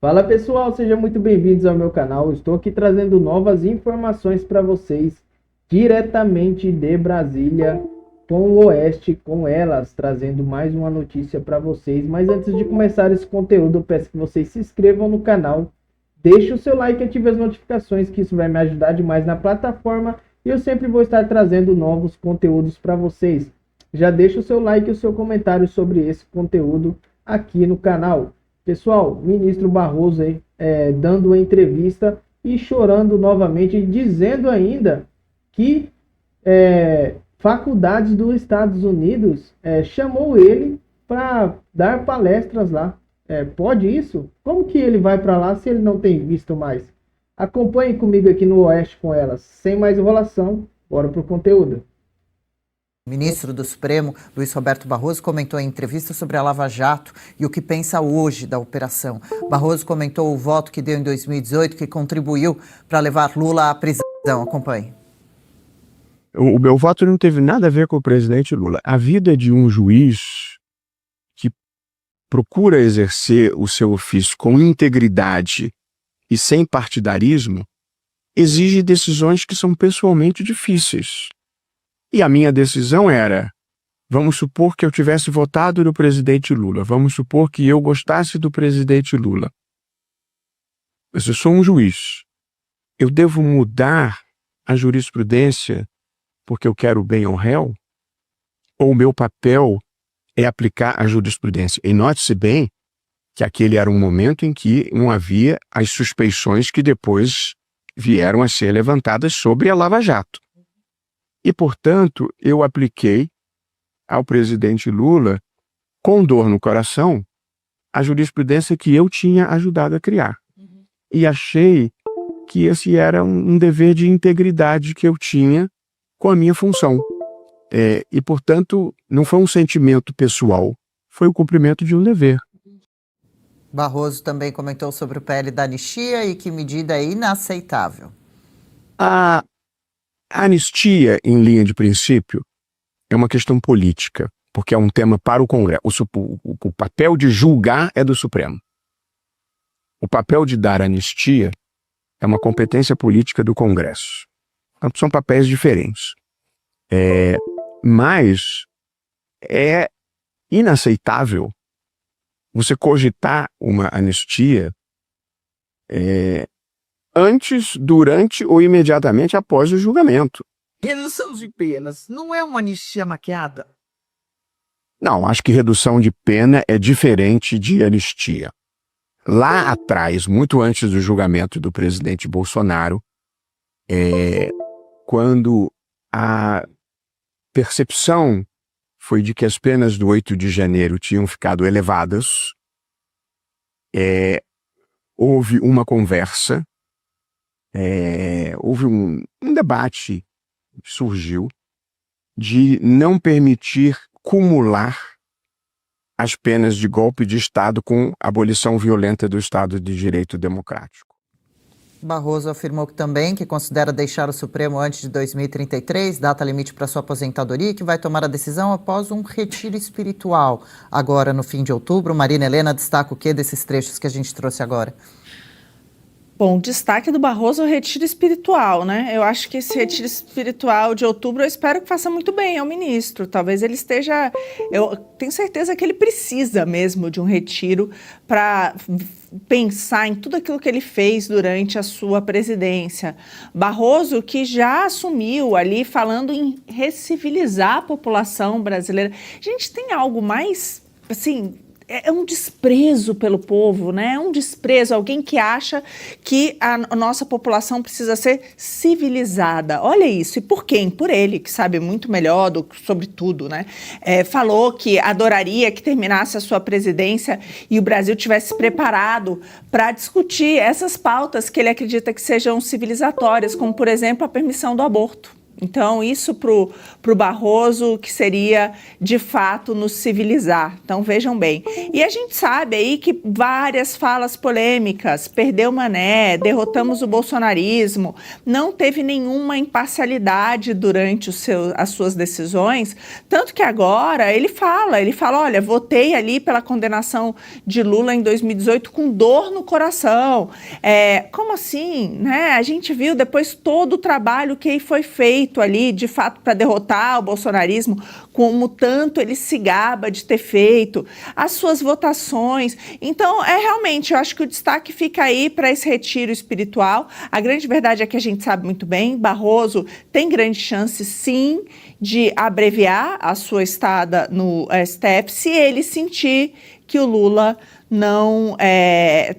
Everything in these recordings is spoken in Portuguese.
Fala pessoal, sejam muito bem-vindos ao meu canal. Estou aqui trazendo novas informações para vocês diretamente de Brasília, com o Oeste, com elas, trazendo mais uma notícia para vocês. Mas antes de começar esse conteúdo, eu peço que vocês se inscrevam no canal, deixe o seu like e ative as notificações, que isso vai me ajudar demais na plataforma e eu sempre vou estar trazendo novos conteúdos para vocês. Já deixa o seu like e o seu comentário sobre esse conteúdo aqui no canal. Pessoal, ministro Barroso aí, dando uma entrevista e chorando novamente, dizendo ainda que faculdades dos Estados Unidos chamou ele para dar palestras lá. Pode isso? Como que ele vai para lá se ele não tem visto mais? Acompanhe comigo aqui no Oeste com elas. Sem mais enrolação, bora pro conteúdo. O ministro do Supremo, Luiz Roberto Barroso, comentou em entrevista sobre a Lava Jato e o que pensa hoje da operação. Barroso comentou o voto que deu em 2018, que contribuiu para levar Lula à prisão. Acompanhe. O meu voto não teve nada a ver com o presidente Lula. A vida de um juiz que procura exercer o seu ofício com integridade e sem partidarismo exige decisões que são pessoalmente difíceis. E a minha decisão era, vamos supor que eu tivesse votado no presidente Lula, vamos supor que eu gostasse do presidente Lula. Mas eu sou um juiz. Eu devo mudar a jurisprudência porque eu quero o bem ao réu? Ou o meu papel é aplicar a jurisprudência? E note-se bem que aquele era um momento em que não havia as suspeições que depois vieram a ser levantadas sobre a Lava Jato. E, portanto, eu apliquei ao presidente Lula, com dor no coração, a jurisprudência que eu tinha ajudado a criar. E achei que esse era um dever de integridade que eu tinha com a minha função. E, portanto, não foi um sentimento pessoal, foi o cumprimento de um dever. Barroso também comentou sobre o PL da anistia e que medida é inaceitável. A anistia, em linha de princípio, é uma questão política, porque é um tema para o Congresso. O papel de julgar é do Supremo. O papel de dar anistia é uma competência política do Congresso. São papéis diferentes. Mas é inaceitável você cogitar uma anistia antes, durante ou imediatamente após o julgamento. Redução de penas não é uma anistia maquiada? Não, acho que redução de pena é diferente de anistia. Lá atrás, muito antes do julgamento do presidente Bolsonaro, quando a percepção foi de que as penas do 8 de janeiro tinham ficado elevadas, houve uma conversa, houve um debate que surgiu de não permitir cumular as penas de golpe de Estado com a abolição violenta do Estado de Direito Democrático. Barroso afirmou também que considera deixar o Supremo antes de 2033, data limite para sua aposentadoria, e que vai tomar a decisão após um retiro espiritual. Agora, no fim de outubro, Marina Helena destaca o que desses trechos que a gente trouxe agora? Bom, destaque do Barroso é o retiro espiritual, né? Eu acho que esse retiro espiritual de outubro, eu espero que faça muito bem ao ministro. Talvez ele esteja... Eu tenho certeza que ele precisa mesmo de um retiro para pensar em tudo aquilo que ele fez durante a sua presidência. Barroso, que já assumiu ali, falando em recivilizar a população brasileira. Gente, tem algo mais, assim... É um desprezo pelo povo, né? É um desprezo, alguém que acha que a nossa população precisa ser civilizada. Olha isso, e por quem? Por ele, que sabe muito melhor sobre tudo, né? Falou que adoraria que terminasse a sua presidência e o Brasil tivesse preparado para discutir essas pautas que ele acredita que sejam civilizatórias, como, por exemplo, a permissão do aborto. Então, isso pro Barroso, que seria, de fato, nos civilizar. Então, vejam bem. E a gente sabe aí que várias falas polêmicas, perdeu Mané, derrotamos o bolsonarismo, não teve nenhuma imparcialidade durante as suas decisões, tanto que agora ele fala, olha, votei ali pela condenação de Lula em 2018 com dor no coração. Como assim, né? A gente viu depois todo o trabalho que foi feito ali, de fato, para derrotar o bolsonarismo, como tanto ele se gaba de ter feito, as suas votações. Então, realmente, eu acho que o destaque fica aí para esse retiro espiritual. A grande verdade é que a gente sabe muito bem, Barroso tem grande chance, sim, de abreviar a sua estada no STF, se ele sentir que o Lula não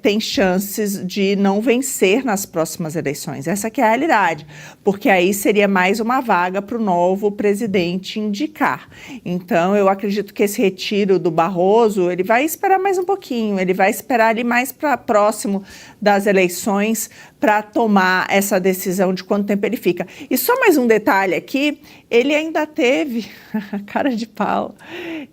tem chances de não vencer nas próximas eleições. Essa que é a realidade, porque aí seria mais uma vaga para o novo presidente indicar. Então, eu acredito que esse retiro do Barroso, ele vai esperar mais um pouquinho, ele vai esperar ali mais para próximo das eleições para tomar essa decisão de quanto tempo ele fica. E só mais um detalhe aqui, ele ainda teve a cara de pau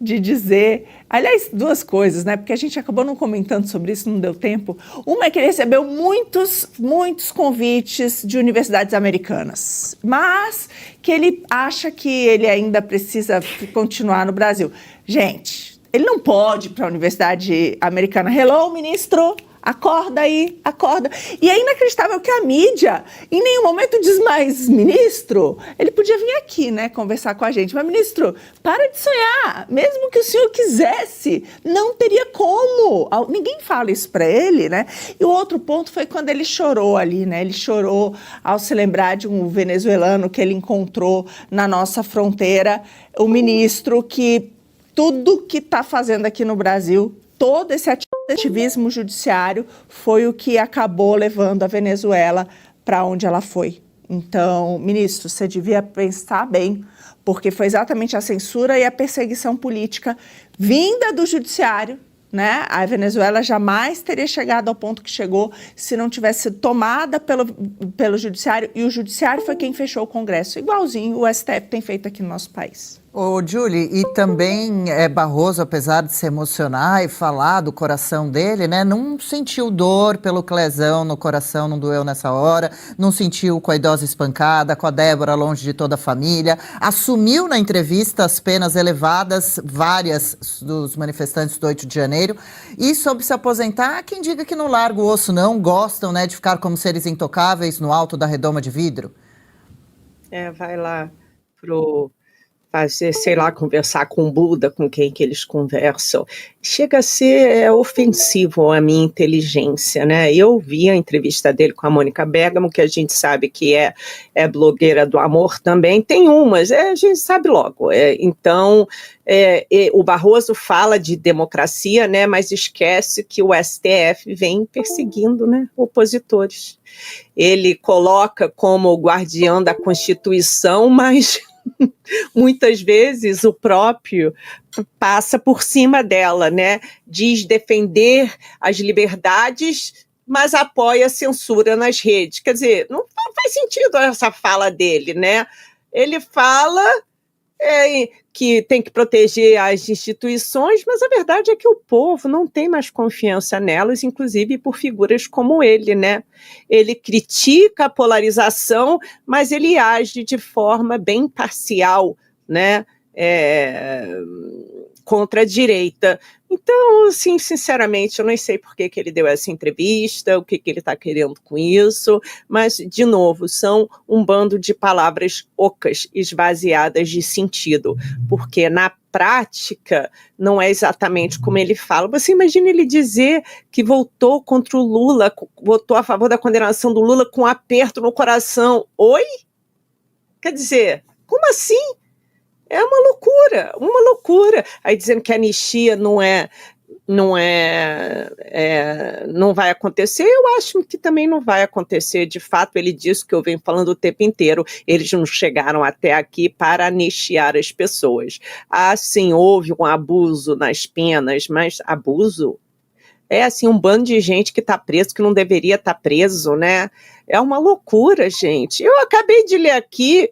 de dizer, aliás, duas coisas, né? Porque a gente acabou não comentando sobre isso, não deu tempo. Uma é que ele recebeu muitos convites de universidades americanas, mas que ele acha que ele ainda precisa continuar no Brasil. Gente, ele não pode ir para a universidade americana. Hello, ministro? Acorda aí, acorda. E é inacreditável que a mídia em nenhum momento diz mais, ministro, ele podia vir aqui, né, conversar com a gente, mas ministro, para de sonhar, mesmo que o senhor quisesse, não teria como. Ninguém fala isso para ele, né? E o outro ponto foi quando ele chorou ali, né? Ele chorou ao se lembrar de um venezuelano que ele encontrou na nossa fronteira, o ministro que tudo que está fazendo aqui no Brasil, todo esse ativismo judiciário foi o que acabou levando a Venezuela para onde ela foi. Então, ministro, você devia pensar bem, porque foi exatamente a censura e a perseguição política vinda do judiciário, né? A Venezuela jamais teria chegado ao ponto que chegou se não tivesse sido tomada pelo judiciário, e o judiciário foi quem fechou o Congresso, igualzinho o STF tem feito aqui no nosso país. Ô, Julie, e também Barroso, apesar de se emocionar e falar do coração dele, né, não sentiu dor pelo Clezão no coração, não doeu nessa hora, não sentiu com a idosa espancada, com a Débora longe de toda a família, assumiu na entrevista as penas elevadas, várias dos manifestantes do 8 de janeiro, e soube se aposentar, quem diga que não larga o osso não, gostam, né, de ficar como seres intocáveis no alto da redoma de vidro? Vai lá fazer, sei lá, conversar com o Buda, com quem que eles conversam, chega a ser ofensivo à minha inteligência, né? Eu vi a entrevista dele com a Mônica Bergamo, que a gente sabe que é blogueira do amor também, tem umas, a gente sabe logo, então o Barroso fala de democracia, né, mas esquece que o STF vem perseguindo, né, opositores. Ele coloca como guardião da Constituição, mas muitas vezes o próprio passa por cima dela, né? Diz defender as liberdades, mas apoia a censura nas redes. Quer dizer, não faz sentido essa fala dele, né? Ele fala que tem que proteger as instituições, mas a verdade é que o povo não tem mais confiança nelas, inclusive por figuras como ele, né? Ele critica a polarização, mas ele age de forma bem parcial, né? Contra a direita. Então, assim, sinceramente, eu não sei por que ele deu essa entrevista, o que ele está querendo com isso, mas, de novo, são um bando de palavras ocas, esvaziadas de sentido, porque na prática não é exatamente como ele fala. Você imagina ele dizer que votou contra o Lula, votou a favor da condenação do Lula com um aperto no coração. Oi? Quer dizer, como assim? É uma loucura, uma loucura. Aí dizendo que a anistia não vai acontecer, eu acho que também não vai acontecer. De fato, ele disse que eu venho falando o tempo inteiro, eles não chegaram até aqui para anistiar as pessoas. Sim, houve um abuso nas penas, mas abuso? Assim, um bando de gente que está preso, que não deveria estar preso, né? É uma loucura, gente. Eu acabei de ler aqui,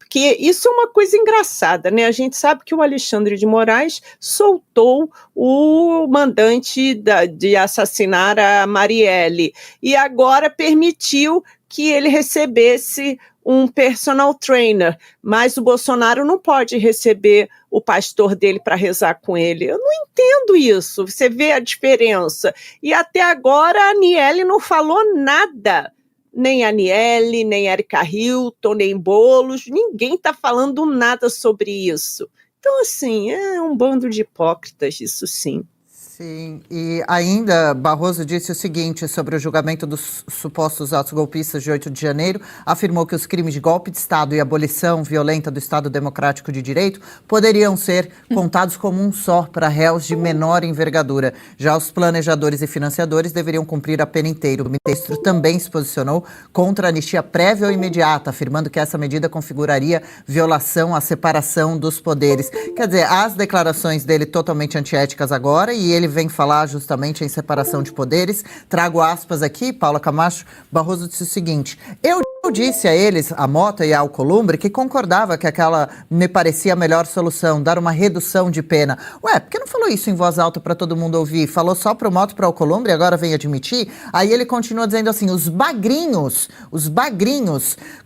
Porque isso é uma coisa engraçada, né? A gente sabe que o Alexandre de Moraes soltou o mandante de assassinar a Marielle e agora permitiu que ele recebesse um personal trainer, mas o Bolsonaro não pode receber o pastor dele para rezar com ele. Eu não entendo isso, você vê a diferença. E até agora a Aniele não falou nada, nem a Aniele, nem Erika Hilton, nem Boulos, ninguém está falando nada sobre isso. Então, assim, é um bando de hipócritas, isso sim. Sim, e ainda Barroso disse o seguinte sobre o julgamento dos supostos atos golpistas de 8 de janeiro, afirmou que os crimes de golpe de Estado e abolição violenta do Estado Democrático de Direito poderiam ser contados como um só para réus de menor envergadura. Já os planejadores e financiadores deveriam cumprir a pena inteira. O ministro também se posicionou contra a anistia prévia ou imediata, afirmando que essa medida configuraria violação à separação dos poderes. Quer dizer, as declarações dele totalmente antiéticas agora, e ele vem falar justamente em separação de poderes. Trago aspas aqui, Paula Camacho. Barroso disse o seguinte: eu disse a eles, a Mota e a Alcolumbre, que concordava que aquela me parecia a melhor solução, dar uma redução de pena. Ué, por que não falou isso em voz alta para todo mundo ouvir? Falou só para o Mota e para a Alcolumbre e agora vem admitir? Aí ele continua dizendo assim: os bagrinhos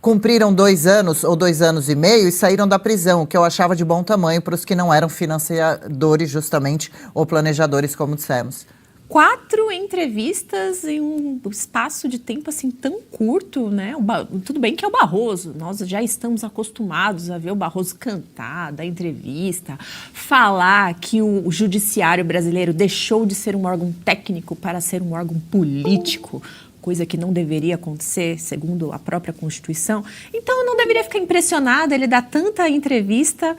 cumpriram 2 anos ou 2 anos e meio e saíram da prisão, o que eu achava de bom tamanho para os que não eram financiadores justamente ou planejadores, como dissemos. 4 entrevistas em um espaço de tempo assim tão curto, né? Tudo bem que é o Barroso, nós já estamos acostumados a ver o Barroso cantar, dar entrevista, falar que o judiciário brasileiro deixou de ser um órgão técnico para ser um órgão político, coisa que não deveria acontecer, segundo a própria Constituição. Então eu não deveria ficar impressionada ele dar tanta entrevista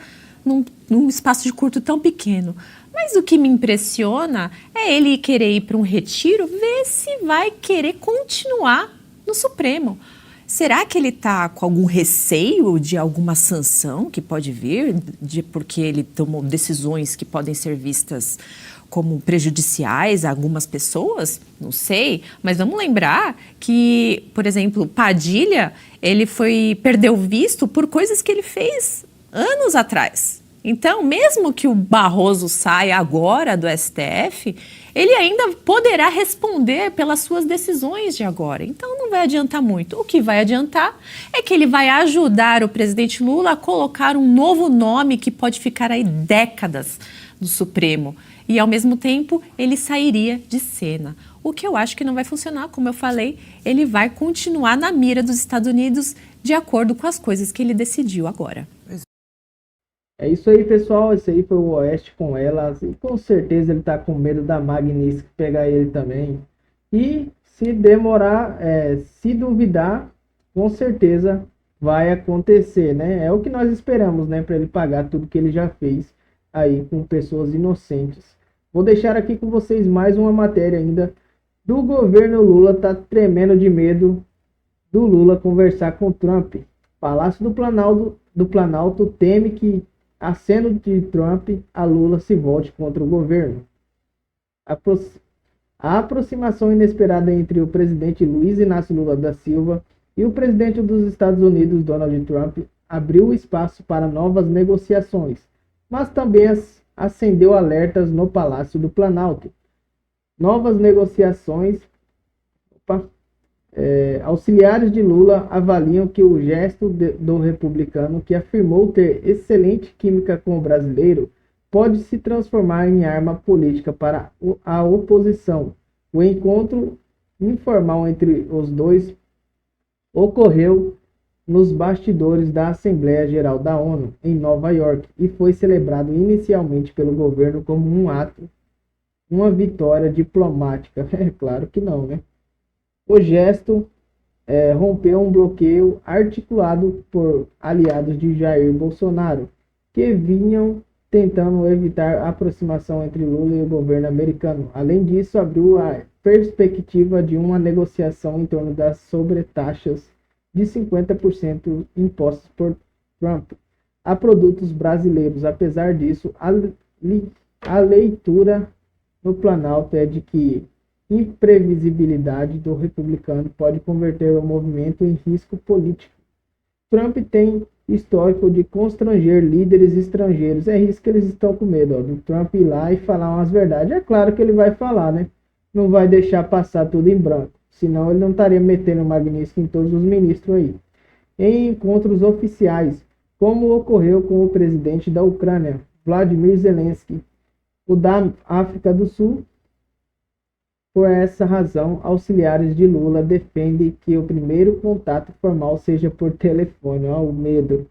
num espaço de curto tão pequeno. Mas o que me impressiona é ele querer ir para um retiro, ver se vai querer continuar no Supremo. Será que ele está com algum receio de alguma sanção que pode vir, porque ele tomou decisões que podem ser vistas como prejudiciais a algumas pessoas? Não sei, mas vamos lembrar que, por exemplo, Padilha, ele perdeu visto por coisas que ele fez anos atrás. Então, mesmo que o Barroso saia agora do STF, ele ainda poderá responder pelas suas decisões de agora. Então, não vai adiantar muito. O que vai adiantar é que ele vai ajudar o presidente Lula a colocar um novo nome que pode ficar aí décadas no Supremo. E, ao mesmo tempo, ele sairia de cena. O que eu acho que não vai funcionar, como eu falei, ele vai continuar na mira dos Estados Unidos de acordo com as coisas que ele decidiu agora. É isso aí, pessoal. Esse aí foi o Oeste com elas. E com certeza ele tá com medo da Magnitsky pegar ele também. E se demorar, se duvidar, com certeza vai acontecer, né? É o que nós esperamos, né? Para ele pagar tudo que ele já fez aí com pessoas inocentes. Vou deixar aqui com vocês mais uma matéria ainda do governo Lula. Tá tremendo de medo do Lula conversar com Trump. Palácio do Planalto teme que aceno de Trump a Lula se volte contra o governo. A aproximação inesperada entre o presidente Luiz Inácio Lula da Silva e o presidente dos Estados Unidos, Donald Trump, abriu espaço para novas negociações, mas também acendeu alertas no Palácio do Planalto. Novas negociações. Auxiliares de Lula avaliam que o gesto do republicano, que afirmou ter excelente química com o brasileiro, pode se transformar em arma política para a oposição. O encontro informal entre os dois ocorreu nos bastidores da Assembleia Geral da ONU, em Nova York, e foi celebrado inicialmente pelo governo como uma vitória diplomática. É claro que não, né? O gesto rompeu um bloqueio articulado por aliados de Jair Bolsonaro, que vinham tentando evitar a aproximação entre Lula e o governo americano. Além disso, abriu a perspectiva de uma negociação em torno das sobretaxas de 50% impostas por Trump a produtos brasileiros. Apesar disso, a leitura no Planalto é de que imprevisibilidade do republicano pode converter o movimento em risco político. Trump tem histórico de constranger líderes estrangeiros. É isso que eles estão com medo, ó, do Trump ir lá e falar umas verdades. É claro que ele vai falar, né? Não vai deixar passar tudo em branco. Senão ele não estaria metendo o Magnitsky em todos os ministros aí. Em encontros oficiais, como ocorreu com o presidente da Ucrânia, Vladimir Zelensky, o da África do Sul. Por essa razão, auxiliares de Lula defendem que o primeiro contato formal seja por telefone. Ó, o medo.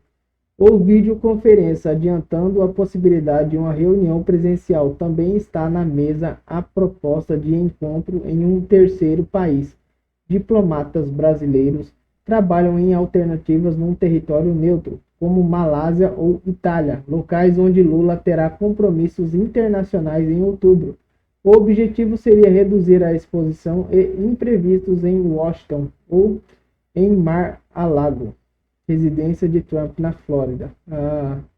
Ou videoconferência, adiantando a possibilidade de uma reunião presencial. Também está na mesa a proposta de encontro em um terceiro país. Diplomatas brasileiros trabalham em alternativas num território neutro, como Malásia ou Itália, locais onde Lula terá compromissos internacionais em outubro. O objetivo seria reduzir a exposição e imprevistos em Washington ou em Mar-a-Lago, residência de Trump na Flórida.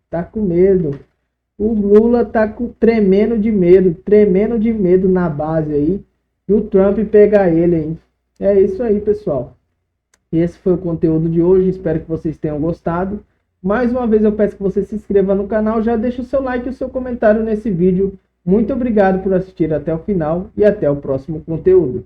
Tá com medo. O Lula tá tremendo de medo na base aí, e o Trump pegar ele, hein? É isso aí, pessoal. Esse foi o conteúdo de hoje, espero que vocês tenham gostado. Mais uma vez eu peço que você se inscreva no canal, já deixa o seu like e o seu comentário nesse vídeo. Muito obrigado por assistir até o final e até o próximo conteúdo.